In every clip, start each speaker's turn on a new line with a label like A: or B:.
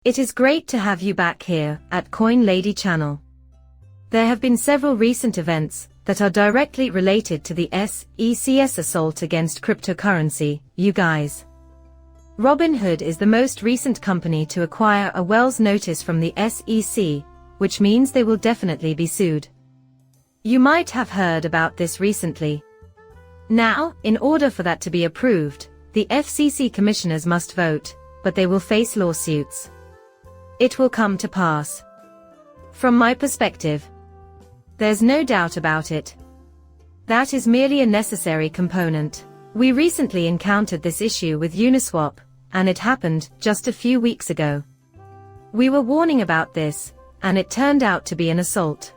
A: It is great to have you back here at Coin Lady channel. There have been several recent events that are directly related to the SEC's assault against cryptocurrency, you guys. Robinhood is the most recent company to acquire a Wells notice from the SEC, which means they will definitely be sued. You might have heard about this recently. Now, in order for that to be approved, the FCC commissioners must vote, but they will face lawsuits. It will come to pass. From my perspective, there's no doubt about it. That is merely a necessary component. We recently encountered this issue with Uniswap, and it happened just a few weeks ago. We were warning about this, and it turned out to be an assault.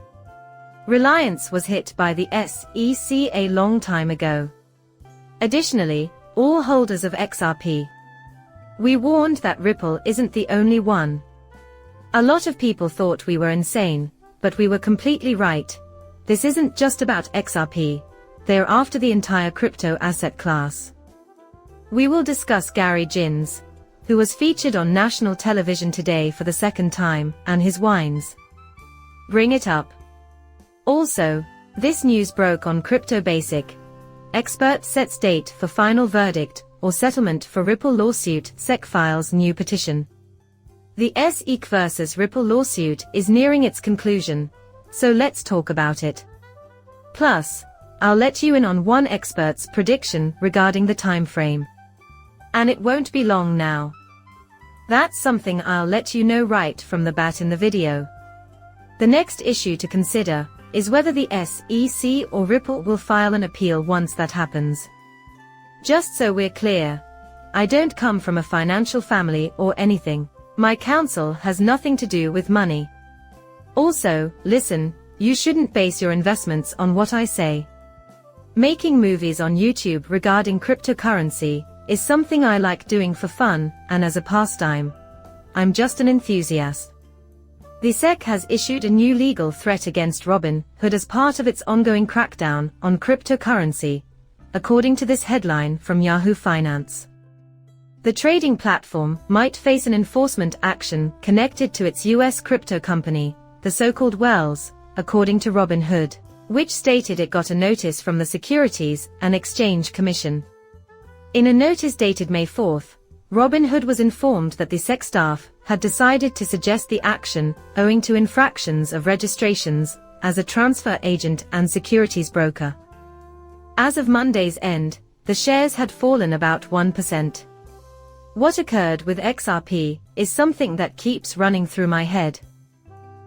A: Reliance was hit by the SEC a long time ago. Additionally, all holders of XRP. We warned that Ripple isn't the only one. A lot of people thought we were insane, but we were completely right. This isn't just about XRP, they're after the entire crypto asset class. We will discuss Gary Gensler, who was featured on national television today for the second time, and his wines. Bring it up. Also, this news broke on Crypto Basic. Expert sets date for final verdict or settlement for Ripple lawsuit. SEC files new petition. The SEC versus Ripple lawsuit is nearing its conclusion, so let's talk about it. Plus, I'll let you in on one expert's prediction regarding the time frame. And it won't be long now. That's something I'll let you know right from the bat in the video. The next issue to consider is whether the SEC or Ripple will file an appeal once that happens. Just so we're clear, I don't come from a financial family or anything. My counsel has nothing to do with money. Also, listen, you shouldn't base your investments on what I say. Making movies on YouTube regarding cryptocurrency is something I like doing for fun and as a pastime. I'm just an enthusiast. The SEC has issued a new legal threat against Robinhood as part of its ongoing crackdown on cryptocurrency, according to this headline from Yahoo Finance. The trading platform might face an enforcement action connected to its US crypto company, the so-called Wells, according to Robinhood, which stated it got a notice from the Securities and Exchange Commission. In a notice dated May 4, Robinhood was informed that the SEC staff had decided to suggest the action owing to infractions of registrations as a transfer agent and securities broker. As of Monday's end, the shares had fallen about 1%. What occurred with XRP is something that keeps running through my head.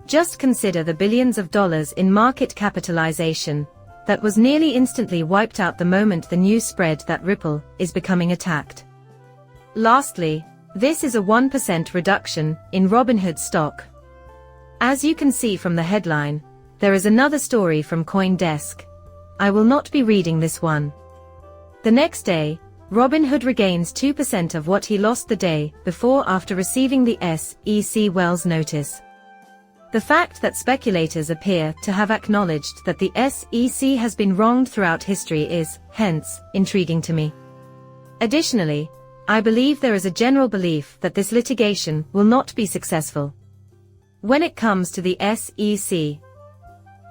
A: Just consider the billions of dollars in market capitalization that was nearly instantly wiped out the moment the news spread that Ripple is becoming attacked. Lastly, this is a 1% reduction in Robinhood stock. As you can see from the headline, there is another story from CoinDesk. I will not be reading this one. The next day, Robinhood regains 2% of what he lost the day before after receiving the SEC Wells notice. The fact that speculators appear to have acknowledged that the SEC has been wronged throughout history is, hence, intriguing to me. Additionally, I believe there is a general belief that this litigation will not be successful. When it comes to the SEC,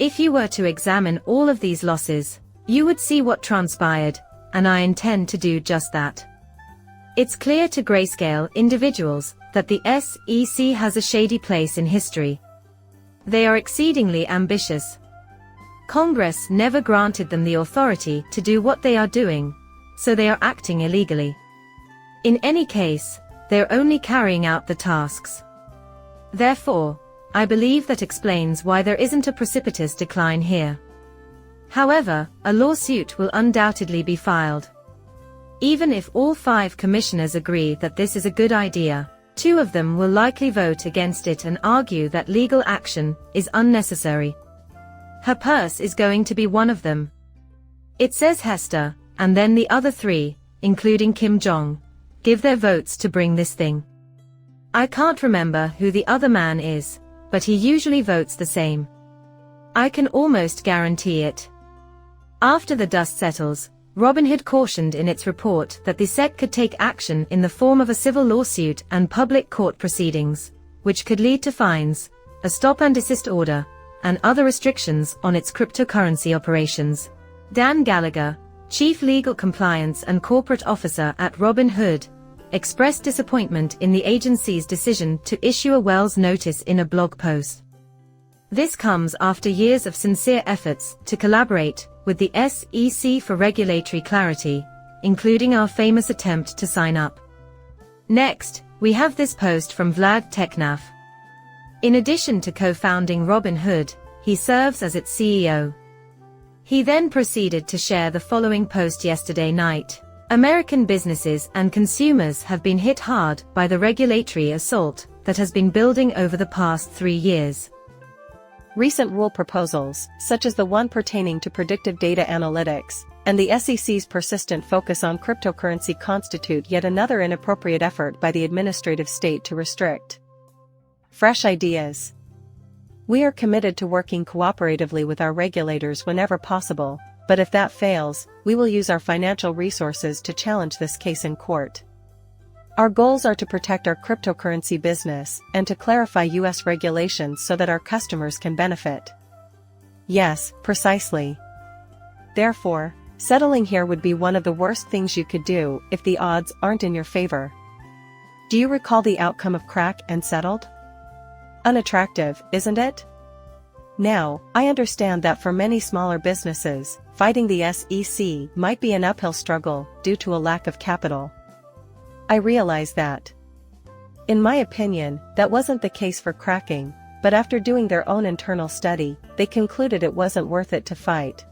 A: if you were to examine all of these losses, you would see what transpired, and I intend to do just that. It's clear to grayscale individuals that the SEC has a shady place in history. They are exceedingly ambitious. Congress never granted them the authority to do what they are doing, so they are acting illegally. In any case, they're only carrying out the tasks. Therefore, I believe that explains why there isn't a precipitous decline here. However, a lawsuit will undoubtedly be filed. Even if all 5 commissioners agree that this is a good idea, 2 of them will likely vote against it and argue that legal action is unnecessary. Her purse is going to be one of them. It says Hester, and then the other 3, including Kim Jong, give their votes to bring this thing. I can't remember who the other man is, but he usually votes the same. I can almost guarantee it. After the dust settles, Robinhood cautioned in its report that the SEC could take action in the form of a civil lawsuit and public court proceedings, which could lead to fines, a stop and desist order, and other restrictions on its cryptocurrency operations. Dan Gallagher, Chief Legal Compliance and Corporate Officer at Robinhood, expressed disappointment in the agency's decision to issue a Wells notice in a blog post. This comes after years of sincere efforts to collaborate with the SEC for regulatory clarity, including our famous attempt to sign up. Next, we have this post from Vlad Teknaf. In addition to co-founding Robinhood, he serves as its CEO. He then proceeded to share the following post yesterday night. American businesses and consumers have been hit hard by the regulatory assault that has been building over the past 3 years.
B: Recent rule proposals, such as the one pertaining to predictive data analytics, and the SEC's persistent focus on cryptocurrency constitute yet another inappropriate effort by the administrative state to restrict fresh ideas. We are committed to working cooperatively with our regulators whenever possible, but if that fails, we will use our financial resources to challenge this case in court. Our goals are to protect our cryptocurrency business and to clarify U.S. regulations so that our customers can benefit. Yes, precisely. Therefore, settling here would be one of the worst things you could do if the odds aren't in your favor. Do you recall the outcome of Crack and Settled? Unattractive, isn't it? Now, I understand that for many smaller businesses, fighting the SEC might be an uphill struggle due to a lack of capital. I realize that. In my opinion, that wasn't the case for Cracking, but after doing their own internal study, they concluded it wasn't worth it to fight.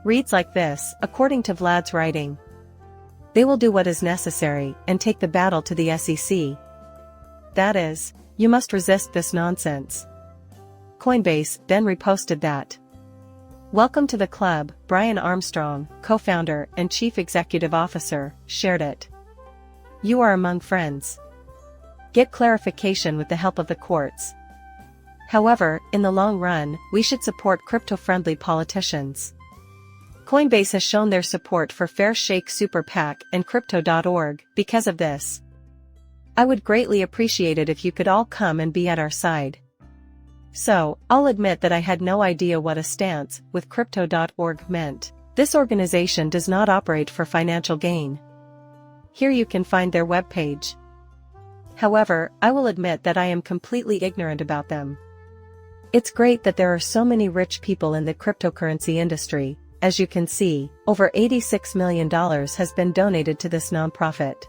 B: Reads like this, according to Vlad's writing. They will do what is necessary and take the battle to the SEC. That is, you must resist this nonsense. Coinbase then reposted that. Welcome to the club, Brian Armstrong, co-founder and chief executive officer, shared it. You are among friends. Get clarification with the help of the courts. However, in the long run, we should support crypto-friendly politicians. Coinbase has shown their support for Fair Shake Super PAC and Crypto.org because of this. I would greatly appreciate it if you could all come and be at our side. So, I'll admit that I had no idea what a stance with Crypto.org meant. This organization does not operate for financial gain. Here you can find their webpage. However, I will admit that I am completely ignorant about them. It's great that there are so many rich people in the cryptocurrency industry. As you can see, over $86 million has been donated to this nonprofit.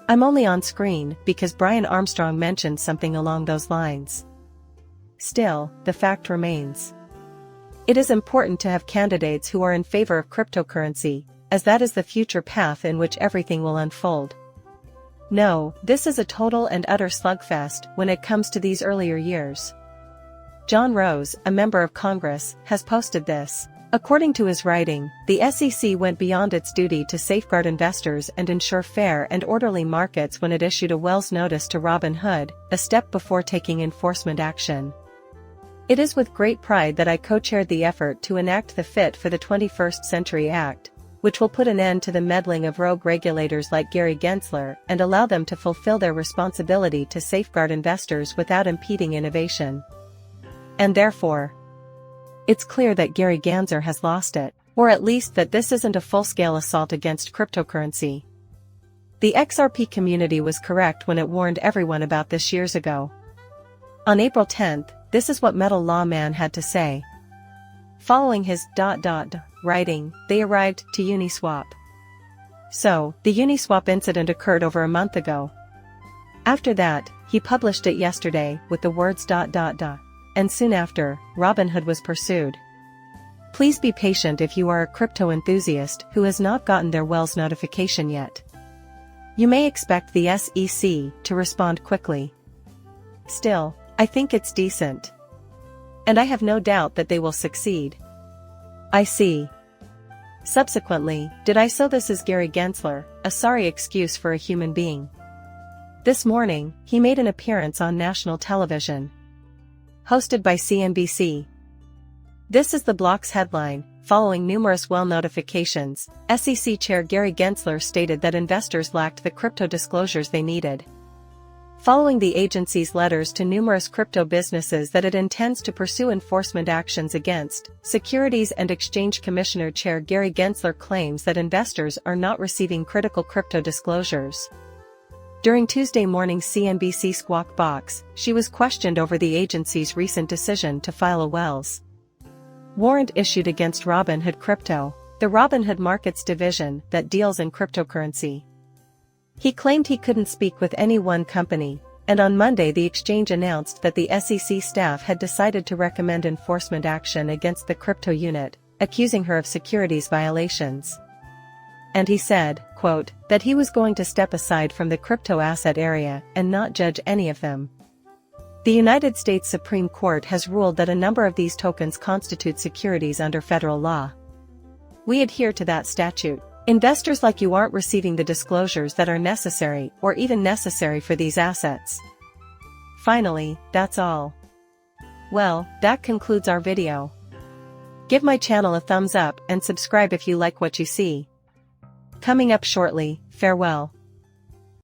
B: I'm only on screen because Brian Armstrong mentioned something along those lines. Still, the fact remains. It is important to have candidates who are in favor of cryptocurrency, as that is the future path in which everything will unfold. No, this is a total and utter slugfest when it comes to these earlier years. John Rose, a member of Congress, has posted this. According to his writing, the SEC went beyond its duty to safeguard investors and ensure fair and orderly markets when it issued a Wells notice to Robinhood, a step before taking enforcement action. It is with great pride that I co-chaired the effort to enact the Fit for the 21st Century Act, which will put an end to the meddling of rogue regulators like Gary Gensler and allow them to fulfill their responsibility to safeguard investors without impeding innovation. And therefore, it's clear that Gary Gensler has lost it, or at least that this isn't a full-scale assault against cryptocurrency. The XRP community was correct when it warned everyone about this years ago. On April 10th, this is what Metal Lawman had to say. Following his writing, they arrived to Uniswap. So, the Uniswap incident occurred over a month ago. After that, he published it yesterday with the words ... And soon after, Robinhood was pursued. Please be patient if you are a crypto enthusiast who has not gotten their Wells notification yet. You may expect the SEC to respond quickly. Still, I think it's decent. And I have no doubt that they will succeed. I see. Subsequently, did I so this is Gary Gensler, a sorry excuse for a human being. This morning, he made an appearance on national television. Hosted by CNBC. This is the block's headline. Following numerous Wells notifications, SEC Chair Gary Gensler stated that investors lacked the crypto disclosures they needed. Following the agency's letters to numerous crypto businesses that it intends to pursue enforcement actions against, Securities and Exchange Commissioner Chair Gary Gensler claims that investors are not receiving critical crypto disclosures. During Tuesday morning's CNBC Squawk Box, she was questioned over the agency's recent decision to file a Wells warrant issued against Robinhood Crypto, the Robinhood Markets division that deals in cryptocurrency. He claimed he couldn't speak with any one company, and on Monday the exchange announced that the SEC staff had decided to recommend enforcement action against the crypto unit, accusing her of securities violations. And he said, quote, that he was going to step aside from the crypto asset area and not judge any of them. The United States Supreme Court has ruled that a number of these tokens constitute securities under federal law. We adhere to that statute. Investors like you aren't receiving the disclosures that are necessary or even necessary for these assets. Finally, that's all. Well, that concludes our video. Give my channel a thumbs up and subscribe if you like what you see. Coming up shortly, farewell.